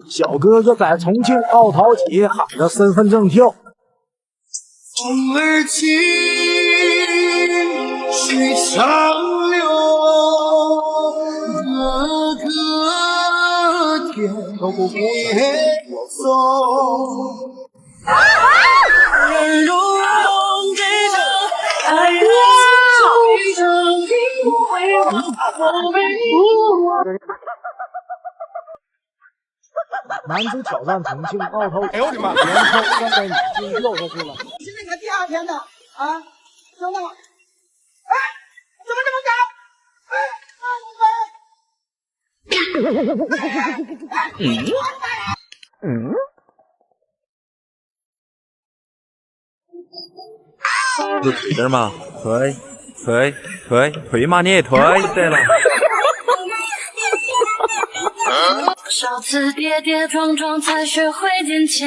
小哥哥在重庆奥陶体喊着身份证跳。风儿起，水长流，哥哥天也走。人容这个爱人一生一回我为你。男子挑战重庆奥陶体，哎呦我的妈！连跳300米就跳下去了。是那个第2天的啊，兄弟们，哎，怎么这么高？就推点嘛，推嘛，你也推得了。多少次跌跌撞撞才学会坚强。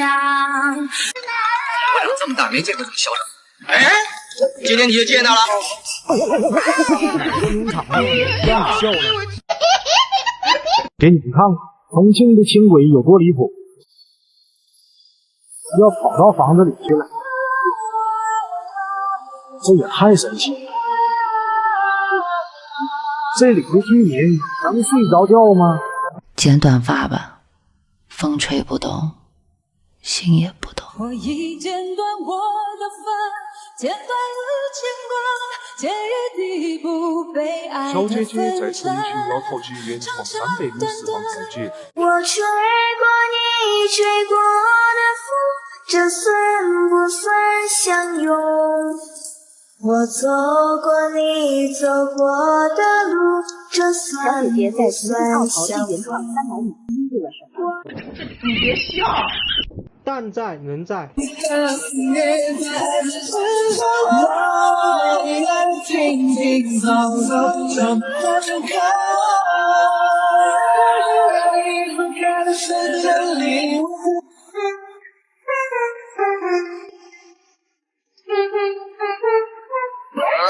我长这么大没见过这么嚣张。哎，今天你就见到了。名场面让你笑了。给你们看看重庆的轻轨有多离谱，要跑到房子里去了，这也太神奇了。这里的居民能睡着觉吗？剪短发吧，风吹不动，心也不动。我已剪短我的发，剪短了牵挂，剪一地不被爱的小姐姐在分重庆岔。奥陶体原创300米释放自己。我吹过你吹过的风，这算不算相拥？我走过你走过的路，这算不算相逢？你别笑。蛋在人在。静静走走，怎么开？不开的是真理。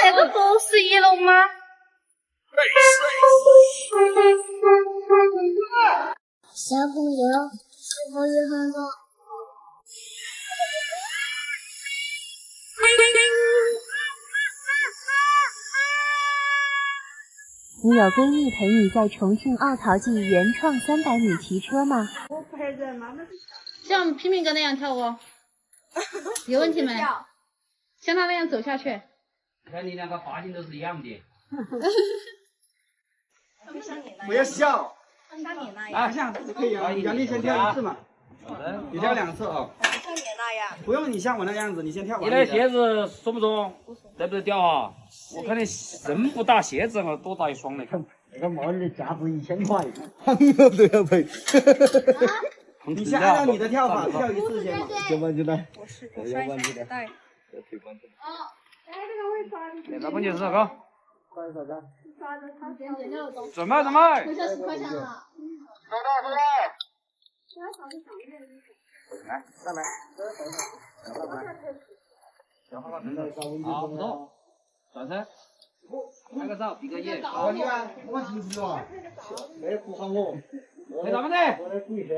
这个不是1楼吗？小朋友，是不是很多？你有闺蜜陪你在重庆奥陶纪原创300米骑车吗？我陪着妈妈。像拼命哥那样跳哦，有问题没？像他那样走下去。看你2个发型都是一样的。不要笑。像你那样。像可以啊，杨丽先跳1次嘛。你跳2次哦。像你那样。不用你像我那个样子，你先跳完。你的鞋子松不松？得不得掉啊？我看你人不大，鞋子嘛多大一双呢？看那个毛的价值1000块，我都要赔。你先按照你的跳法跳1次先嘛。要不然就来。我是我摔下来带。那不就是这个？抓着他捡捡料的东西。准备。留下10块钱了。来，再来。小号好，不动。转身。拍个照，比个耶。我你看，我记住了，没不喊我。在哪么的？我来鼓一声。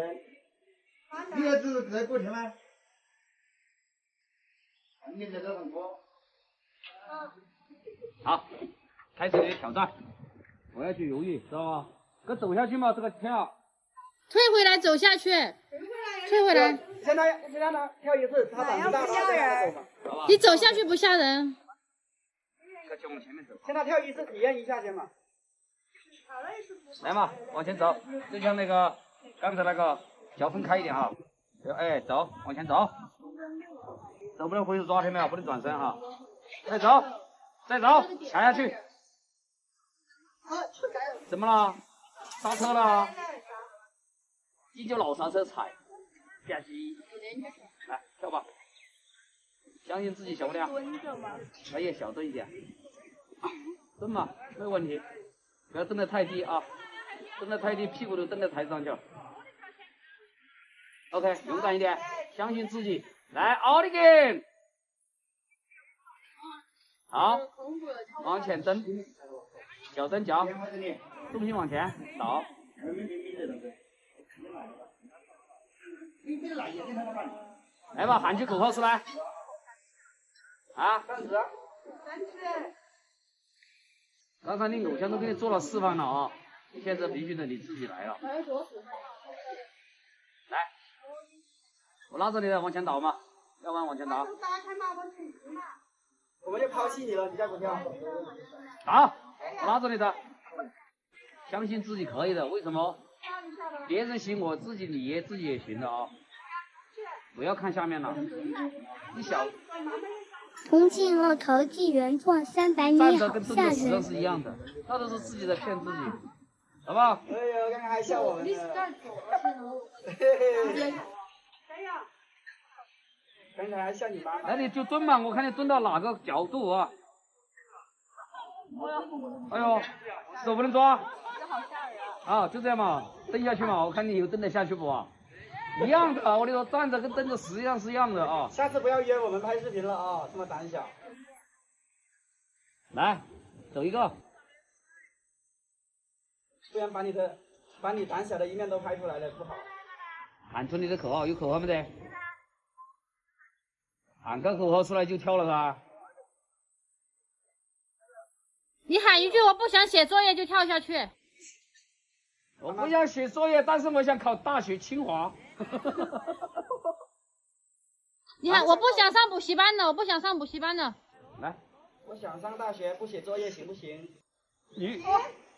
你儿子在鼓声吗？你在这很多。好，开始你的挑战。我要去犹豫，知道吗？这走下去嘛，这个跳。退回来，走下去。退回来。先让他跳1次，他胆子大了，他走嘛。你走下去不吓人。就往前面走。先他跳1次，体验一下先嘛。来嘛，往前走，就像那个刚才那个脚分开一点哈。哎，走，往前走。走不能回手抓，听没有？不能转身哈。再走，踩下去。怎么了？刹车了？你就老刹车踩，吧唧。来，跳吧。相信自己，小姑娘。蹲着嘛。可以小蹲一点。蹲嘛，没有问题。不要蹬得太低啊，蹬得太低，屁股都蹬到台子上去了。OK， 勇敢一点，相信自己。来，奥利给！好，往前蹬，脚蹬脚，重心往前倒。来吧，喊句口号出来。啊！刚才你偶像都给你做了示范了啊，现在必须得你自己来了。来，我拉着你的往前倒嘛，要不然往前倒。我们就抛弃你了，你再不跳。倒，我拉着你的，相信自己可以的。为什么？别人行，我自己也行的啊！不要看下面了，你小。重庆奥陶纪原创300米站着好跟蹲吓着实际上人。是一样的，那都是自己在骗自己，好不好？哎呦，刚刚还笑我们呢。刚才还笑你妈妈。那你就蹲嘛，我看你蹲到哪个角度啊？哎呦，手不能抓。啊，就这样嘛，蹬下去嘛，我看你有蹬得下去不啊？一样的啊，我跟你说，站着跟蹬着实际上是一样的啊。下次不要约我们拍视频了啊，这么胆小。来，走一个。不然把你胆小的一面都拍出来了，不好。喊出你的口号，有口号没得？喊个口号出来就跳了噻。你喊一句我不想写作业就跳下去。我不想写作业，但是我想考大学清华。你看，我不想上补习班了，我不想上补习班了。来，我想上大学，不写作业行不行？你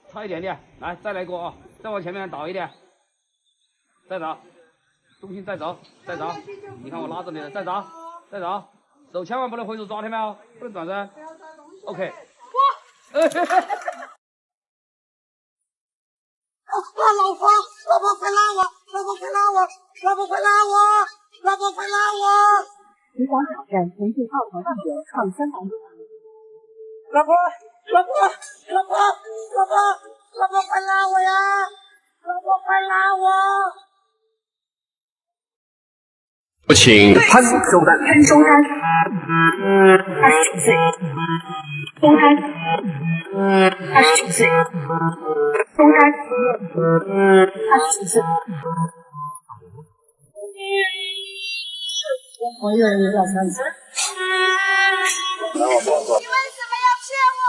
差一点点，来再来一个啊，再往前面倒一点，再走，重心再走，再走。你看我拉着你了，再走，再走，手千万不能回手抓，听没有？不能转身。OK。哇！老婆，老婆快拉我！老婆快拉我！老婆快拉我！老婆快拉我！即将挑战重庆奥陶纪原创300米。老婆，老婆，老婆，老婆，老婆快拉我呀！老婆快拉我！有请潘守丹。潘守丹，29岁。守丹，29岁。守丹，29岁。我有人要3次。你为什么要骗我？